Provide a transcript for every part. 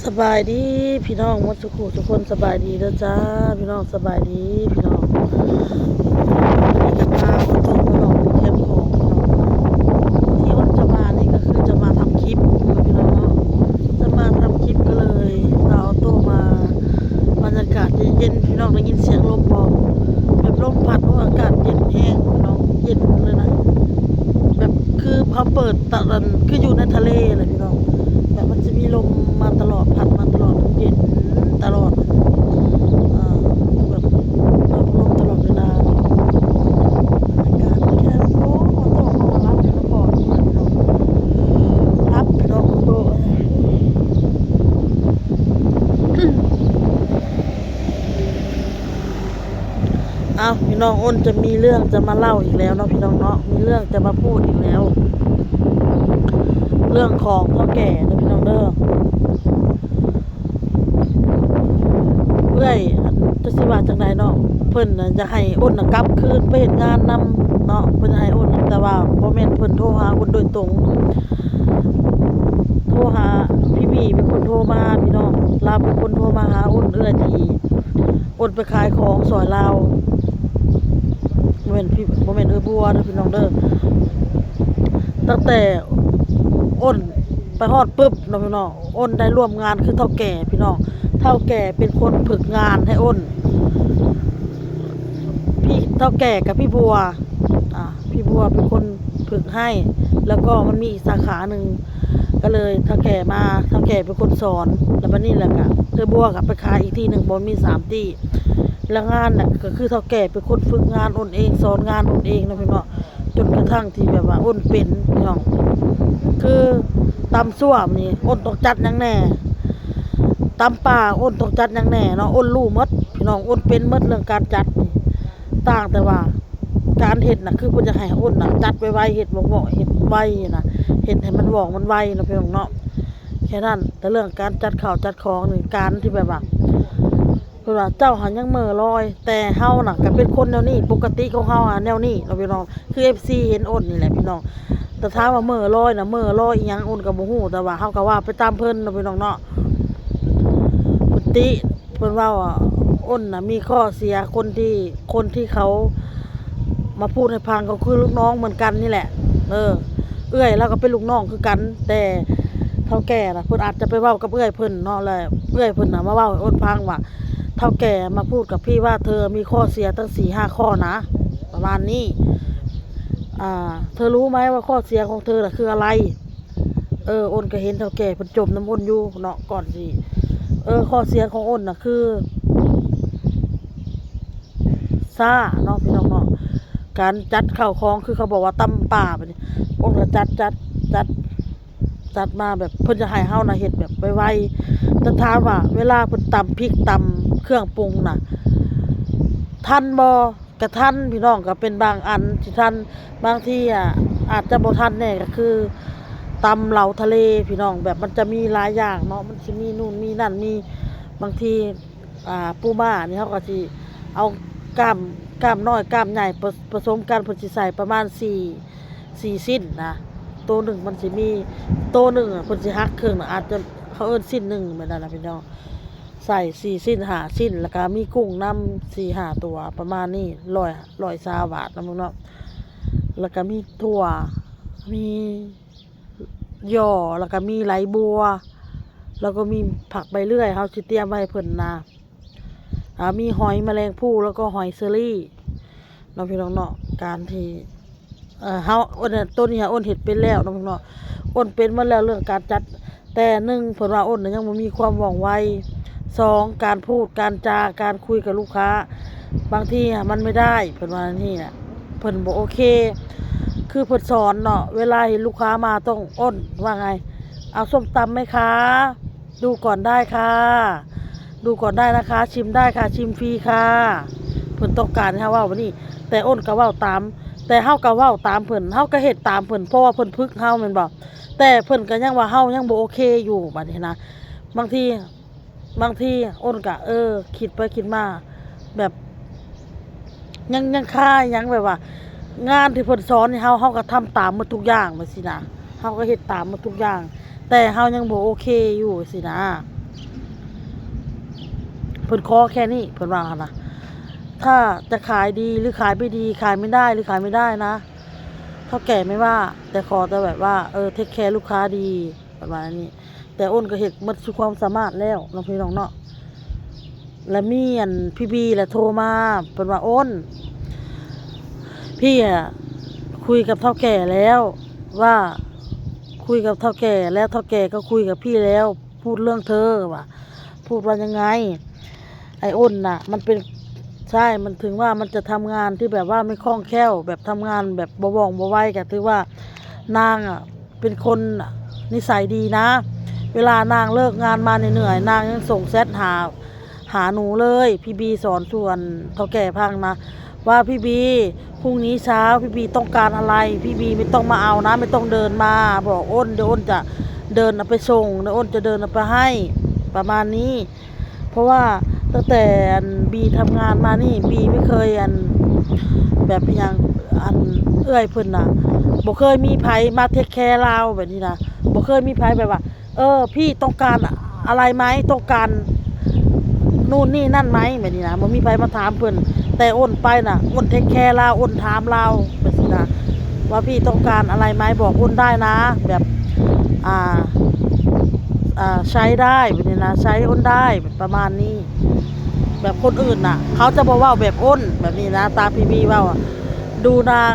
สบายดีพี่น้องหมดสุขุทุกคนสบายดีเด้อจ้าพี่น้องสบายดีพี่น้องนี่ก็มาวันตรงพี่น้องเข้มของพี่น้องที่อ้นจะมานี่ก็คือจะมาทำคลิปพี่น้องเนาะจะมาทำคลิปก็เลยเอาโต้มาบรรยากาศเย็นๆพี่น้องได้ยินเสียงลมบ่แบบลมพัดอากาศเย็นแห้งพี่น้องเย็นเลยนะแบบคือพอเปิดตะลันคืออยู่ในทะเลเลยพี่น้องแบบมันจะมีลมมาตลอดพัดมาตลอดเย็นตลอดแบบลมตลอดเวลาบรรยากาศแค่โอ้โหโตมารับพี่น้องบอกพี่น้องรับพี่น้องโตเอาพี่น้องอ้นจะมีเรื่องจะมาเล่าอีกแล้วเนาะพี่น้องเนาะมีเรื่องจะมาพูดอีกแล้วเรื่องของพ่อแก่เด้อพี่น้องเด้อเอ้ยจะสิว่าจังไดเนาะเพิ่นน่ะจะให้อ้นน่ะกลับคืนไปเฮ็ดงานนำเนาะเพิ่นให้อ้นแต่ว่าบ่แม่นเพิ่นโทรหาอ้นโดยตรงโทรหาพี่บีเป็นคนโทรมาพี่น้องลาวเป็นคนโทรมาหาอ้นเอื้อยที่อ้นไปขายของซอยลาวบ่แม่นพี่บ่แม่นบัวเด้อพี่น้องเด้อตั้งแต่อ้นไปฮอดปึ๊บเนาะพี่น้องอ้นได้ร่วมงานคือเฒ่าแก่พี่น้องเฒ่าแก่เป็นคนฝึกงานให้อ้นพี่เฒ่าแก่กับพี่บัวพี่บัวเป็นคนฝึกให้แล้วก็มันมีอีกสาขาหนึ่งก็เลยเฒ่าแก่มาเฒ่าแก่เป็นคนสอนแล้วบัดนี้แหละก็บัวกับไปขายอีกที่หนึ่งบ่มี3ที่แล้วงานน่ะก็คือเฒ่าแก่เป็นคนฝึกงานอ้นเองสอนงานอ้นเองนะพี่น้องจนกระทั่งที่แบบว่าอ้นเป็นพี่น้องคือตำซั่วนี่อ้นต้องจัดหยังแน่ตำป่าอ้นต้องจัดหยังแน่เนาะอ้นรู้หมดพี่น้องอ้นเป็นหมดเรื่องการจัดนี่ต่างแต่ว่าการเฮ็ดน่ะคือเพิ่นจะให้อ้นน่ะจัดไวๆเฮ็ดบ่ๆเฮ็ดไวนะเฮ็ดให้มันว่องมันไวเนาะพี่น้องเนาะแค่นั้นแต่เรื่องการจัดข้าวจัดของนี่การที่แบบว่าเพิ่นว่าเจ้าหันยังเหม่อลอยแต่เฮาน่ะก็เป็นคนแนวนี้ปกติของเฮาแนวนี้เนาะพี่น้องคือ FC เห็นอ้นนี่แหละพี่น้องแต่ถามว่าเหม่อลอยน่ะเหม่อลอยอีหยังอ้นก็บ่ฮู้แต่ว่าเฮาก็ว่าไปตามเพิ่นเนาะพี่น้องเนาะปกติเพิ่นว่าอ้นน่ะมีข้อเสียคนที่เขามาพูดให้ฟังก็คือลูกน้องเหมือนกันนี่แหละเอื้อยแล้วก็เป็นลูกน้องคือกันแต่เฒ่าแก่น่ะเพิ่นอาจจะไปเว้ากับเอื้อยเพิ่นเนาะแล้วเอื้อยเพิ่นน่ะมาเว้าให้อ้นฟังว่าเฒ่าแก่มาพูดกับพี่ว่าเธอมีข้อเสียตั้ง 4-5 ข้อนะประมาณนี้เธอรู้ไหมว่าข้อเสียของเธอน่ะคืออะไรอ้นก็เห็นเฒ่าแก่เพิ่นจมน้ำอ้นอยู่เนาะก่อนสิข้อเสียของอ้นน่ะคือซ่าเนาะพี่น้องเนาะการจัดข้าวของคือเขาบอกว่าตำป่าแบบนี้อ้นก็จัดมาแบบเพิ่นจะให้เฮาน่ะเฮ็ดแบบไวๆแต่ถามว่าเวลาเพิ่นตำพริกตำเครื่องปรุงน่ะทันบ่ก็ทันพี่น้องก็เป็นบางอันที่ทันบางทีอาจจะบ่ทันแน่ก็คือตำเหลาทะเลพี่น้องแบบมันจะมีหลายอย่างเนาะมันสิมีนู่นมีนั่นมีบางทีปูม่านี่เฮาก็สิเอากล้ามน้อยกล้ามใหญ่ผสมกันเพิ่นสิใส่ประมาณ4สิ้นนะตัวหนึ่งมันสิมีตัวหนึ่งเพิ่นสิหักครึ่งอาจจะเขาเอิ้นสิ้นหนึ่งแบบนั้นนะพี่น้องใส่4สิ้น5สิ้นแล้วก็มีกุ้งนำ4-5ตัวประมาณนี้120 บาทนะมึงเนาะแล้วก็มีถั่วมีย่อแล้วก็มีไหลบัวแล้วก็มีผักใบเลื่อยเฮาสิเตรียมไว้ให้เพิ่นนะมีหอยแมลงภู่แล้วก็หอยเชอรี่เนาะพี่น้องเนาะการที่เฮาอ้นต้นนี้อ้นเฮ็ดเป็นแล้วเนาะพี่น้องเนาะอ้นเป็นมาแล้วเรื่องการจัดแต่1เพิ่นว่าอ้นน่ะยังบ่มีความว่องไว2การพูดการจาการคุยกับลูกค้าบางทีมันไม่ได้เพิ่นว่านี่น่ะเพิ่นบ่โอเคคือเพิ่นสอนเนาะเวลาเห็นลูกค้ามาต้องอ้นว่าไงเอาส้มตำไหมคะดูก่อนได้ค่ะดูก่อนได้นะคะชิมได้ค่ะชิมฟรีค่ะเพิ่นต้องการให้เว้าวันนี้แต่อ้นก็เว้าตามแต่เฮาก็เว้าตามเพิ่นเฮาก็เฮ็ดตามเพิ่นเพราะว่าเพิ่นฝึกเฮาแม่นบ่แต่เพิ่นก็ยังว่าเฮายังบ่โอเคอยู่บัดนี้นะบางทีอ้นก็คิดไปคิดมาแบบยังค่ายังแบบว่างานที่เพิ่นสอนให้เฮาก็ทำตามหมดทุกอย่างว่าสินะเฮาก็เฮ็ดตามหมดทุกอย่างแต่เฮายังบ่โอเคอยู่สินะ พิ่นขอแค่นี้เพิ่นว่าหั่นน่ะถ้าจะขายดีหรือขายไม่ดีขายไม่ได้หรือขายไม่ได้นะเฒ่าแก่ไม่ว่าแต่ขอแต่แบบว่าเทคแคร์ลูกค้าดีประมาณนี้แต่อ้นก็เฮ็ดหมดสุดความสามารถแล้วน้องพี่น้องเนาะแล้วมีอันพี่บีแหละโทรมาเพิ่นว่าอ้นพี่คุยกับเฒ่าแก่แล้วว่าคุยกับเฒ่าแก่แล้วเฒ่าแก่ก็คุยกับพี่แล้วพูดเรื่องเธอว่าพูดว่ายังไงไอ้อ้นน่ะมันเป็นใช่มันถึงว่ามันจะทำงานที่แบบว่าไม่คล่องแคล่วแบบทำงานแบบบ่ว่องบ่ไวก็ถือว่านางเป็นคนนิสัยดีนะเวลานางเลิกงานมาเหนื่อยๆนางยังส่งแชทหาหนูเลยพี่บีสอนส่วนเฒ่าแก่พังนะว่าพี่บีพรุ่งนี้เช้าพี่บีต้องการอะไรพี่บีไม่ต้องมาเอานะไม่ต้องเดินมาบอกอ้นเดี๋ยวอ้นจะเดินเอาไปส่งเดี๋ยวอ้นจะเดินเอาไปให้ประมาณนี้เพราะว่าตั้งแต่บีทำงานมานี่บีไม่เคยแบบอย่างเอื้อยเพิ่นน่ะบ่เคยมีไผมาเทคแคร์เราแบบนี้นะบ่เคยมีไผแบบว่าพี่ต้องการอะไรไหมต้องการนู่นนี่นั่นไหมแบบนี้นะบ่มีไผมาถามเพิ่นแต่อ้นไปน่ะอ้นเทคแคร์เราอ้นถามเราแบบนี้นะว่าพี่ต้องการอะไรไหมบอกอ้นได้นะแบบอ่าใช้ได้แบบนี้นะใช้อ้นได้แบบประมาณนี้แบบคนอื่นน่ะเขาจะบอกว่าแบบอ้นแบบนี้นะตามพี่บีว่าดูนาง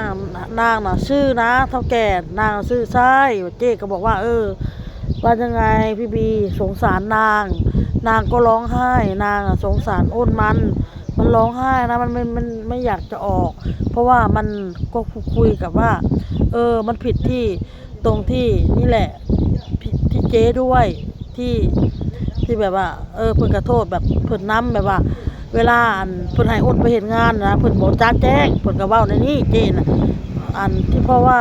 น่ะชื่อนะเท่าแก่นางชื่อใช่เจ๊ก็บอกว่าว่ายังไงพี่บีสงสารนางก็ร้องไห้นางสงสารอ้นมันร้องไห้นะมันไม่อยากจะออกเพราะว่ามันก็คุยกับว่ามันผิดที่ตรงที่นี่แหละที่เจ๊ด้วยที่แบบว่าเพิ่นกระโทษแบบเพิ่นน้ำแบบว่าเวลาเพิ่นให้อ้นไปเห็นงานนะเพิ่นบอกจ้าแจ้งเพิ่นก็เว้าในนี้เจ๊น่ะที่เพราะว่า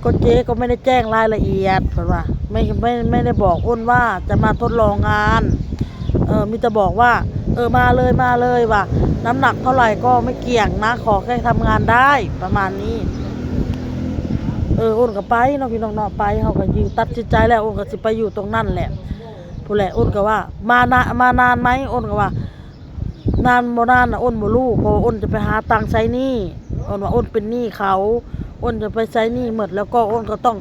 ก็เจ๊ก็ไม่ได้แจ้งรายละเอียดเพิ่นว่าไม่ได้บอกอ้นว่าจะมาทดลองงานมีแต่บอกว่ามาเลยว่าน้ำหนักเท่าไหร่ก็ไม่เกี่ยงนะขอแค่ทำงานได้ประมาณนี้อ้นก็ไปเนาะพี่น้องเนาะไปเฮาก็ยืนตัดสินใจแล้วอ้นก็สิไปอยู่ตรงนั้นแหละผู้แหละอ้นก็ว่ามานานไหมอ้นก็ว่านานบ่นานน่ะอ้นบ่รู้เพราะอ้นจะไปหาตังค์ใช้หนี้อ้นว่าอ้นเป็นหนี้เขาอ้นจะไปใช้หนี้หมดแล้วก็อ้นก็ต้อง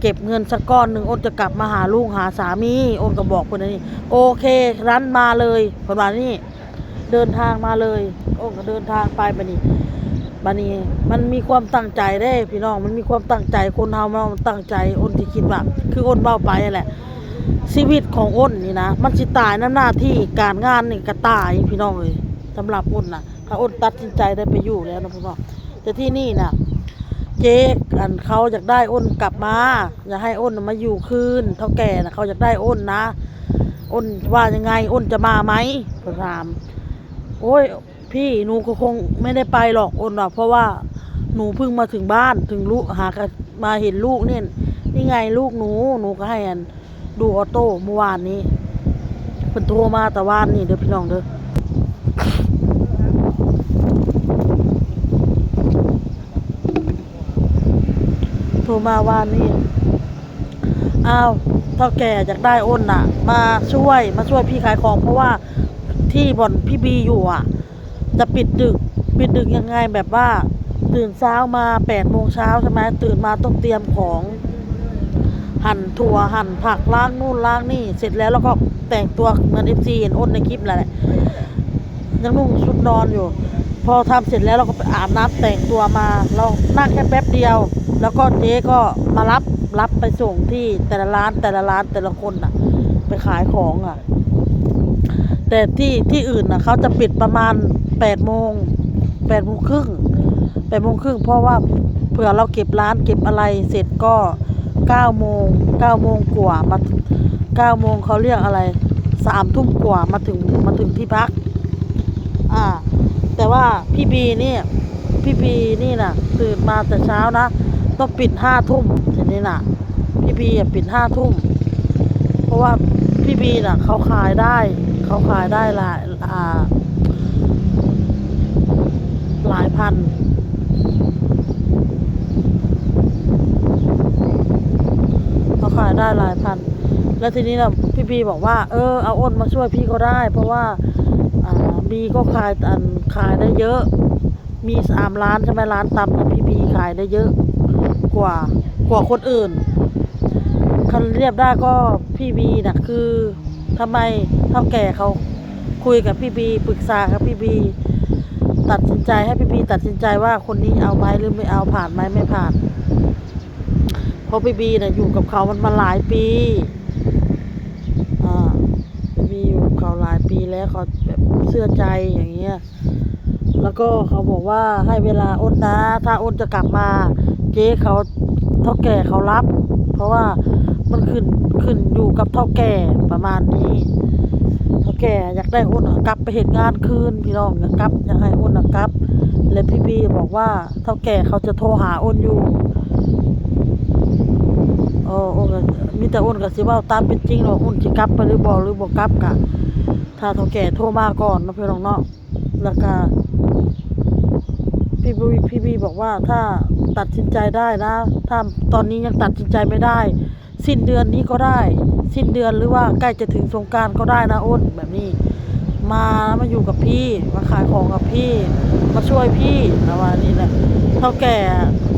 เก็บเงินสักก้อนหนึ่งอ้นจะกลับมาหาลูกหาสามีอ้นก็บอกคนนี้โอเครั้นมาเลยประมาณนี้เดินทางมาเลยอ้นก็เดินทางไปบัดนี้มันมีความตั้งใจเด้พี่น้องมันมีความตั้งใจคนเฮามันตั้งใจอ้นที่คิดว่าคืออ้นเบ้าไปนั่นแหละชีวิตของอ้นนี่นะมันสิตายน้ำหน้าที่การงานนี่ก็ตายพี่น้องเลยสำหรับอ้นน่ะถ้าอ้นตัดสินใจได้ไปอยู่แล้วนะพี่น้องแต่ที่นี่น่ะเจ๊เขาอยากได้อ้นกลับมาอยากให้อ้นมาอยู่คืนเท่าแก่นะเขาอยากได้อ้นนะอ้นว่ายังไงอ้นจะมาไหมเพิ่นถามโอ้ยพี่หนูก็คงไม่ได้ไปหรอกอ้นว่าเพราะว่าหนูเพิ่งมาถึงบ้านถึงลูกมาเห็นลูกเนี่ยนี่ไงลูกหนูก็ให้ดูออโต้เมื่อวานนี้เพิ่นโทรมาแต่วานนี่เด้อพี่น้องเด้อโทรมาวานนี่อ้าวเท่าแก่อยากได้อ้นน่ะมาช่วยพี่ขายของเพราะว่าที่บ่อนพี่บีอยู่จะปิดดึกยังไงแบบว่าตื่นเช้ามา8 โมงเช้าใช่ไหมตื่นมาต้องเตรียมของหั่นถั่วหั่นผักล้างนู่นล้างนี่เสร็จแล้วก็แต่งตัวเหมือน FC เห็นอ้นในคลิปแหละยังนุ่งชุดนอนอยู่พอทำเสร็จแล้วเราก็ไปอาบน้ำแต่งตัวมาเรานั่งแค่แป๊บเดียวแล้วก็เจ๊ก็มารับไปส่งที่แต่ละร้านแต่ละคนไปขายของแต่ที่อื่นเขาจะปิดประมาณ8 โมงครึ่งเพราะว่าเผื่อเราเก็บร้านเก็บอะไรเสร็จก็9 โมงกว่ามา9 โมงเขาเรียกอะไร3 ทุ่มกว่ามาถึงที่พักแต่ว่าพี่บีนี่น่ะตื่นมาแต่เช้านะต้องปิด5 ทุ่มทีนี้น่ะพี่บีปิด5 ทุ่มเพราะว่าพี่บีน่ะเขาขายได้หลายพันเขาขายได้หลายพันแล้วทีนี้น่ะพี่บีบอกว่าเอาอ้นมาช่วยพี่ก็ได้เพราะว่า บีก็ขายได้เยอะมี3 ล้านใช่ไหมร้านตำนะพี่บีขายได้เยอะกว่ากว่าคนอื่นคันเรียบได้ก็พี่บีน่ะคือทำไมเฒ่าแก่เขาคุยกับพี่บีปรึกษากับพี่บีตัดสินใจให้พี่บีตัดสินใจว่าคนนี้เอาไหมหรือไม่เอาผ่านไหมไม่ผ่านเพราะพี่บีน่ะอยู่กับเขามันมาหลายปีพี่บีอยู่กับเขาหลายปีแล้วเขาแบบเชื่อใจอย่างเงี้ยแล้วก็เขาบอกว่าให้เวลาอ้นนะถ้าอ้นจะกลับมาเจ๊เขาเฒ่าแก่เขารับเพราะว่ามันขึ้นอยู่กับเฒ่าแก่ประมาณนี้เฒ่าแก่อยากได้อ้นกลับไปเฮ็ดงานคืนพี่น้องอยากให้อ้นกลับแล้วพี่บีบอกว่าเฒ่าแก่เขาจะโทรหาอ้นอยู่อ้นก็มีแต่อ้นก็สิเว้าตามเป็นจริงว่าอ้นสิกลับไปหรือบ่กลับกะถ้าเฒ่าแก่โทรมาก่อนเนาะพี่น้องเนาะแล้วก็พี่บีบอกว่าถ้าตัดสินใจได้นะถ้าตอนนี้ยังตัดสินใจไม่ได้สิ้นเดือนนี้ก็ได้สิ้นเดือนหรือว่าใกล้จะถึงสงกรานต์ก็ได้นะอ้นแบบนี้มาอยู่กับพี่มาขายของกับพี่มาช่วยพี่นะว่านี่แหละเฒ่าแก่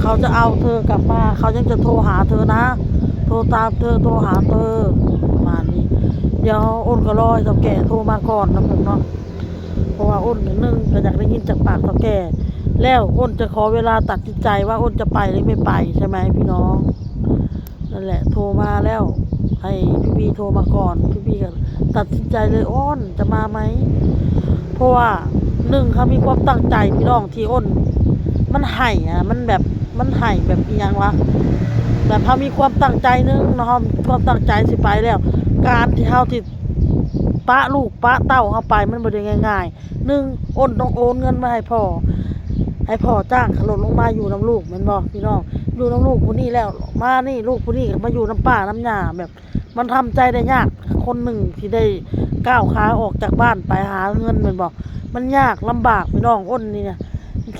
เขาจะเอาเธอกลับมาเขายังจะโทรหาเธอนะโทรตามเธอโทรหาเธอประมาณนี้เดี๋ยวอ้นก็รอให้เฒ่าแก่โทรมาก่อนนะผมเนาะเพราะว่าอ้นนึงก็อยากได้ยินจากปากเฒ่าแก่แล้วอ้นจะขอเวลาตัดสินใจว่าอ้นจะไปหรือไม่ไปใช่ไหมพี่น้องนั่นแหละโทรมาแล้วให้พี่บีโทรมาก่อนพี่บีก็ตัดสินใจเลยอ้นจะมาไหมเพราะว่าเขามีความตั้งใจพี่น้องที่อ้นมันไห่มันแบบมันไห่แบบอีหยังวะแต่เขามีความตั้งใจเนาะความตั้งใจสิไปแล้วการที่เฮาที่ปะลูกปะเต้าเฮาไปมันบ่ได้ง่ายๆอ้นต้องโอนเงินมาให้พ่อจ้างขับรถลงมาอยู่น้ำลูกแม่นบ่พี่น้องอยู่น้ำลูกผู้นี้แล้วมานี่ลูกผู้นี้มาอยู่น้ำป้าน้ำย่าแบบมันทำใจได้ยากคนหนึ่งที่ได้ก้าวขาออกจากบ้านไปหาเงินแม่นบ่มันยากลำบากพี่น้องอ้นนี่เนี่ย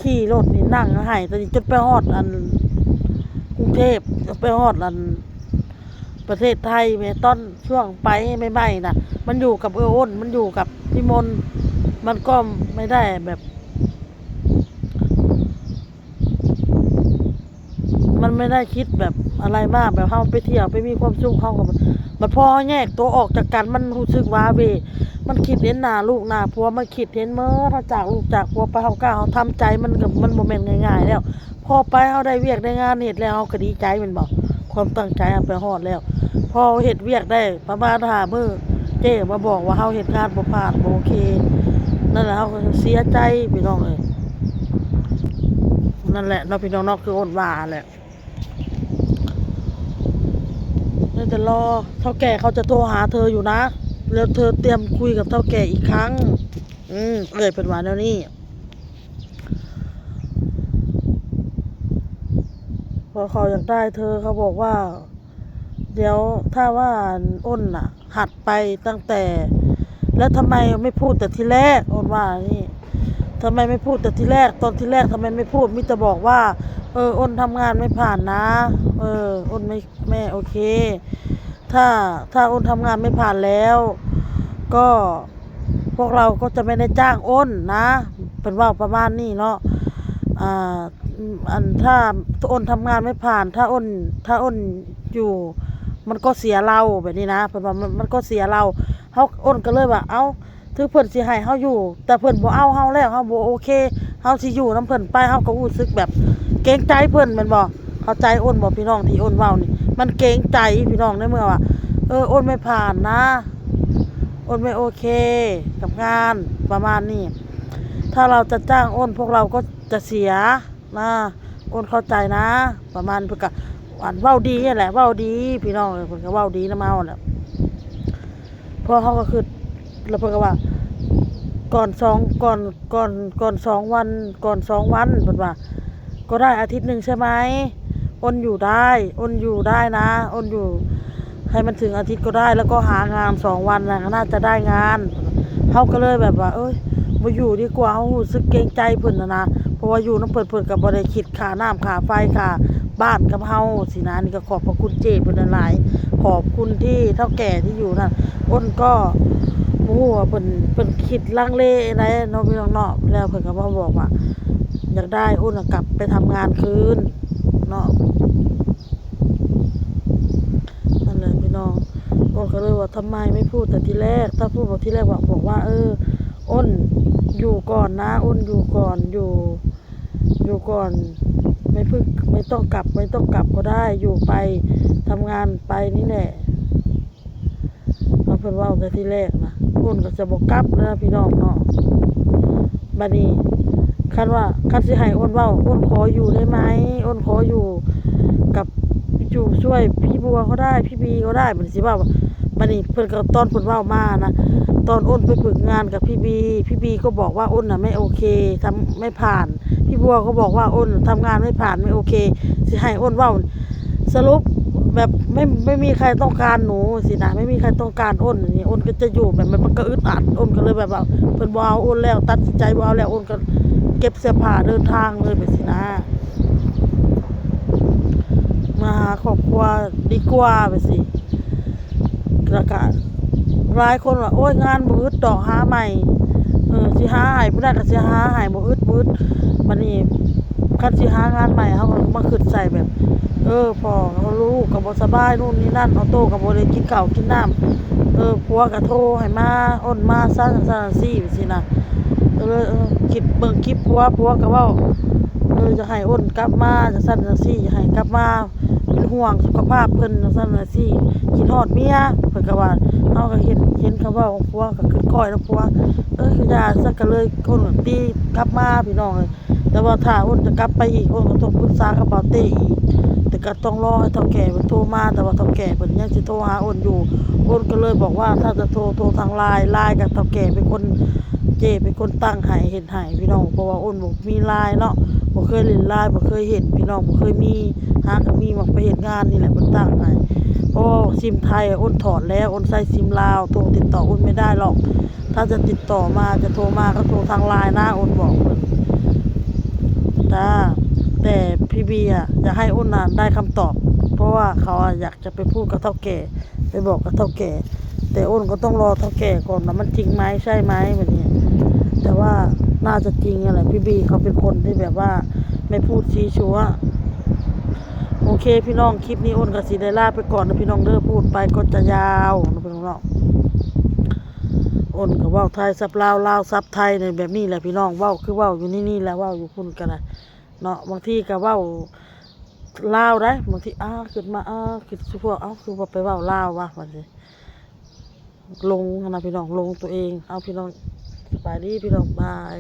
ขี่รถนี่นั่งให้ตอนนี้จนไปฮอดกรุงเทพจนไปฮอดประเทศไทยแม่ตอนช่วงไปใหม่ๆน่ะมันอยู่กับอ้นมันอยู่กับพี่มนมันก็ไม่ได้แบบมันไม่ได้คิดแบบอะไรมากแบบเฮาไปเที่ยวไปมีความสุขเฮากับมันพอแยกตัวออกจากกันมันรู้สึกว่าเวมันคิดเห็นหน้าลูกหน้าผัวมันคิดเห็นเมื่อถ้าจากลูกจากผัวไปเฮากล้าเฮาทำใจมันบ่แม่นง่ายๆแล้วพอไปเฮาได้เวียกได้งานเฮ็ดแล้วเฮาก็ดีใจแม่นบ่ความตั้งใจเฮาไปฮอดแล้วพอเฮ็ดเวียกได้ประมาณ5 มื้อเจ้มาบอกว่าเฮาเฮ็ดงานบ่ผ่านบ่โอเคนั่นแหละเฮาก็เสียใจพี่น้องเอ้ยนั่นแหละเนาะพี่น้องเนาะคืออ้นว่าแหละนี่จะรอเฒ่าแก่เขาจะโทรหาเธออยู่นะแล้วเธอเตรียมคุยกับเฒ่าแก่อีกครั้งเป็นว่าแนวนี้พอเขาอยากได้เธอเขาบอกว่าเดี๋ยวถ้าว่าอ้นน่ะหัดไปตั้งแต่แล้วทำไมไม่พูดแต่ทีแรกอ้นว่านี่ทำไมไม่พูดแต่ทีแรกตอนทีแรกทำไมไม่พูดมิจะบอกว่าอ้นทำงานไม่ผ่านนะอ้นไม่โอเคถ้าอ้นทำงานไม่ผ่านแล้วก็พวกเราก็จะไม่ได้จ้างอ้นนะเป็นว่าประมาณนี้เนาะอ่าถ้าอ้นทำงานไม่ผ่านถ้าอ้นอยู่มันก็เสียเราแบบนี้นะเป็นว่ามันก็เสียเราเฮาอ้นก็เลยว่าเอ้าถึงเพิ่นสิให้เฮาอยู่แต่เพิ่นบ่เอาเฮาแล้วเฮาบ่โอเคเฮาสิอยู่นำเพิ่นไปเฮาก็รู้สึกแบบเกรงใจเพิ่นแม่นบ่เข้าใจอ้นบ่พี่น้องที่อ้นเว้านี่มันเกรงใจพี่น้องในเมื่อว่าอ้นไม่ผ่านนะอ้นไม่โอเคกับงานประมาณนี้ถ้าเราจะจ้างอ้นพวกเราก็จะเสียนะอ้นเข้าใจนะประมาณเพิ่นก็เว้าดีนี่แหละเว้าดีพี่น้องเพิ่นก็เว้าดีนำเฮาแหละพอเฮาก็คือแล้วเพิ่นก็ว่าก่อน2วันก่อน2วันเพิ่นว่าก็ได้อาทิตย์นึงใช่ไหมอ้นอยู่ได้นะอ้นอยู่ให้มันถึงอาทิตย์ก็ได้แล้วก็หางาน2วันน่ะน่าจะได้งานเฮาก็เลยแบบว่าบ่อยู่ดีกว่าเฮารู้สึกเกรงใจเพิ่นนะเพราะว่าอยู่นำเพิ่นก็บ่ได้คิดค่าน้ำค่าไฟค่าบ้านกับเฮาสินะนี่ก็ขอบพระคุณเจ้เพิ่นหลายขอบคุณที่เฒ่าแก่ที่อยู่นั่นอ้นก็ บ่ฮู้ว่าเพิ่นคิดลังเลไดเนาะพี่น้องเนาะแล้วเพิ่นก็มาบอกว่าอยากได้อ้นน่ะกลับไปทำงานคืนเนาะนั่นแหละพี่น้องอ้นก็เลยว่าทำไมไม่พูดแต่ทีแรกถ้าพูดบอกทีแรกว่าบอกว่าอ้นอยู่ก่อนนะอ้นอยู่ก่อนอยู่ก่อนไม่ต้องกลับก็ได้อยู่ไปทำงานไปนี่แหละเพิ่นเว้าแต่ทีแรกนะอ้นก็จะบ่กลับแล้วนะพี่น้องเนาะบัดนี้คันสิให้อ้นเว้าอ้นขออยู่ได้ไหมอ้นขออยู่กับอยู่ช่วยพี่บัวก็ได้พี่บีก็ได้บัดนี้สิว่าบัดนี้เพิ่นก็ตอนเพิ่นเว้ามานะตอนอ้นไปฝึกงานกับพี่บีก็บอกว่าอ้นน่ะไม่โอเคทำไม่ผ่านพี่บัวก็บอกว่าอ้นทำงานไม่ผ่านไม่โอเคสิให้อ้นเว้าสรุปแบบไม่มีใครต้องการหนูสินะไม่มีใครต้องการอ้นนี่อ้นก็จะอยู่แบบมันก็อึดอัดอ้นก็เลยแบบว่าเพิ่นบ่เอาอ้นแล้วตัดสินใจบ่เอาแล้วอ้นก็เก็บเสื้อผ้าเดินทางเลยไปสินะมาหาครอบครัวดีกว่าไปสิแล้วก็หลายคนว่าโอ๊ยงานบ่อึดดอกหาใหม่สิหาให้บ่ได้ก็สิหาให้บ่อึดบัดนี้คันสิหางานใหม่เฮาก็มาคิดใส่แบบพ่อเขาลูกก็บ่สบายนู่นนี่นั่นเอาโตก็บ่ได้กินข้าวกินน้ำผัวก็โทรให้มาอ้นมาซั่นซี่ไปสินะก็เลยคิดเบิ่งคลิปผัวก็เว้าจะให้อ้นกลับมาจังซั่นจังซี่จะให้กลับมาเป็นห่วงสุขภาพเพิ่นจังซั่นจังซี่คิดฮอดเมียเพิ่นก็ว่าเฮาก็เห็นเขาเว้าผัวก็คิดคอยแล้วผัวคือย่าซะก็เลยอ้นก็ตีกลับมาพี่น้องเอ้ยแต่ว่าถ้าอ้นจะกลับไปอีกอ้นก็ต้องปรึกษากับเบาเต้อีกแต่ก็ต้องรอให้เฒ่าแก่เพิ่นโทรมาแต่ว่าเฒ่าแก่เพิ่นยังสิโทรหาอ้นอยู่อ้นก็เลยบอกว่าถ้าจะโทรทาง LINE กับเฒ่าแก่เป็นคนเป็นคนตั้งให้เฮ็ดให้พี่น้องเพราะว่าอ้นบ่มี LINE เนาะบ่เคยเล่น LINE บ่เคยเฮ็ดพี่น้องบ่เคยมีหาก็มีมักไปเฮ็ดงานนี่แหละเพิ่นตั้งให้เพราะซิมไทยอ้นถอดแล้วอ้นใช้ซิมลาวโทรติดต่ออ้นไม่ได้หรอกถ้าจะติดต่อมาจะโทรมาก็โทรทาง LINE นะอ้นบอกเพิ่นจ้าแต่พี่บีอยากให้อ้นน่ะได้คำตอบเพราะว่าเขาอยากจะไปพูดกับเฒ่าแก่ไปบอกกับเฒ่าแก่แต่อ้นก็ต้องรอเฒ่าแก่ก่อนว่ามันจริงไหมใช่ไหมแบบนี้แต่ว่าน่าจะจริงอะไรพี่บีเขาเป็นคนที่แบบว่าไม่พูดชี้ชัวโอเคพี่น้องคลิปนี้อ้นกับสีได้ลาไปก่อนนะพี่น้องเด้อพูดไปก็จะยาวนะพี่น้องอ้นกับว่าไทยซับลาวซับไทยในแบบนี้แหละพี่น้องว่าคือว่าอยู่นี่แหละว่าอยู่พุ่นกันนะเนาะบางทีก็ว่าลาวได้บางทีขึ้นมาขึ้นสุพวกคือว่าไปว่าลาววะมันสิลงนะพี่น้องลงตัวเองพี่น้องสบายดีพี่น้องบาย